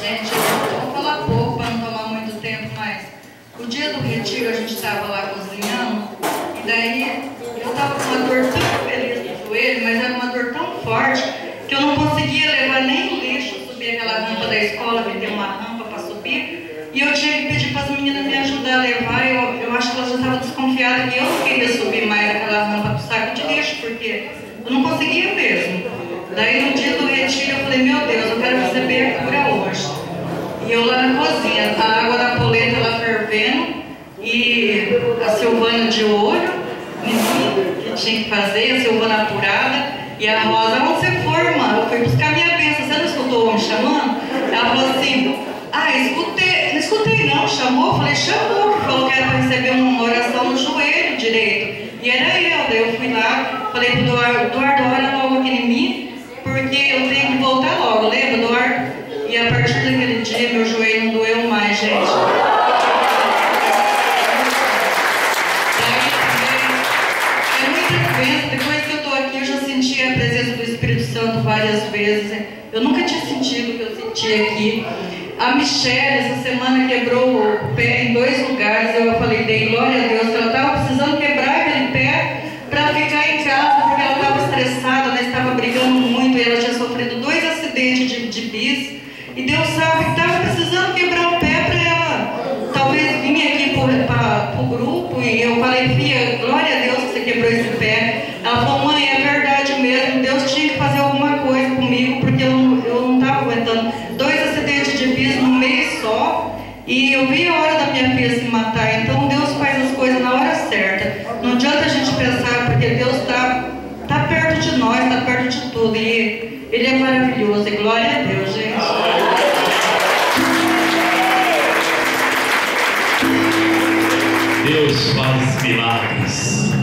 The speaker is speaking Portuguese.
Gente, eu vou falar pouco para não tomar muito tempo, mas o dia do retiro a gente estava lá cozinhando e daí eu estava com uma dor tão feliz no joelho, mas era uma dor tão forte que eu não conseguia levar nem o lixo, subir aquela rampa da escola, me deu uma rampa para subir e eu tinha que pedir para as meninas me ajudar a levar. Eu acho que elas já estavam desconfiadas que eu não queria subir mais aquela rampa do saco de lixo, porque eu não conseguia mesmo. Daí no dia do retiro eu falei, meu Deus, eu quero receber a cura hoje. E eu lá na cozinha, a água da polenta ela fervendo e a Silvana de olho, que tinha que fazer, a Silvana apurada e a Rosa, onde você for, irmã? Eu fui buscar minha bênção, você não escutou o homem chamando? Ela falou assim, escutei, não escutei não, chamou? Eu falei, chamou, que falou que era para receber uma oração no joelho direito. E era eu, daí eu fui lá, falei pro Eduardo, olha logo aqui em mim, porque eu tenho que voltar logo, lembra, Eduardo? E a partir daquele dia, meu joelho não doeu mais, gente. Daí também, é muita bênção. Depois que eu estou aqui, eu já senti a presença do Espírito Santo várias vezes. Eu nunca tinha sentido o que eu senti aqui. A Michelle, essa semana, quebrou o pé em 2 lugares. Eu falei, dei glória a Deus, que ela estava precisando quebrar aquele pé para ficar em casa, porque ela estava estressada, ela estava brigando muito e ela tinha sofrido 2 acidentes de bis. E Deus sabe que estava precisando quebrar o pé para ela talvez vir aqui para o grupo. E eu falei, filha, glória a Deus que você quebrou esse pé. Ela falou, mãe, é verdade mesmo, Deus tinha que fazer alguma coisa comigo, porque eu não estava aguentando 2 acidentes de bis num mês só. E eu vi a hora da minha filha se matar. Então Deus faz as coisas na hora certa. Não adianta a gente pensar, porque Deus está perto de nós, está perto de tudo. E Ele é maravilhoso. E glória a Deus, gente. Deus faz milagres.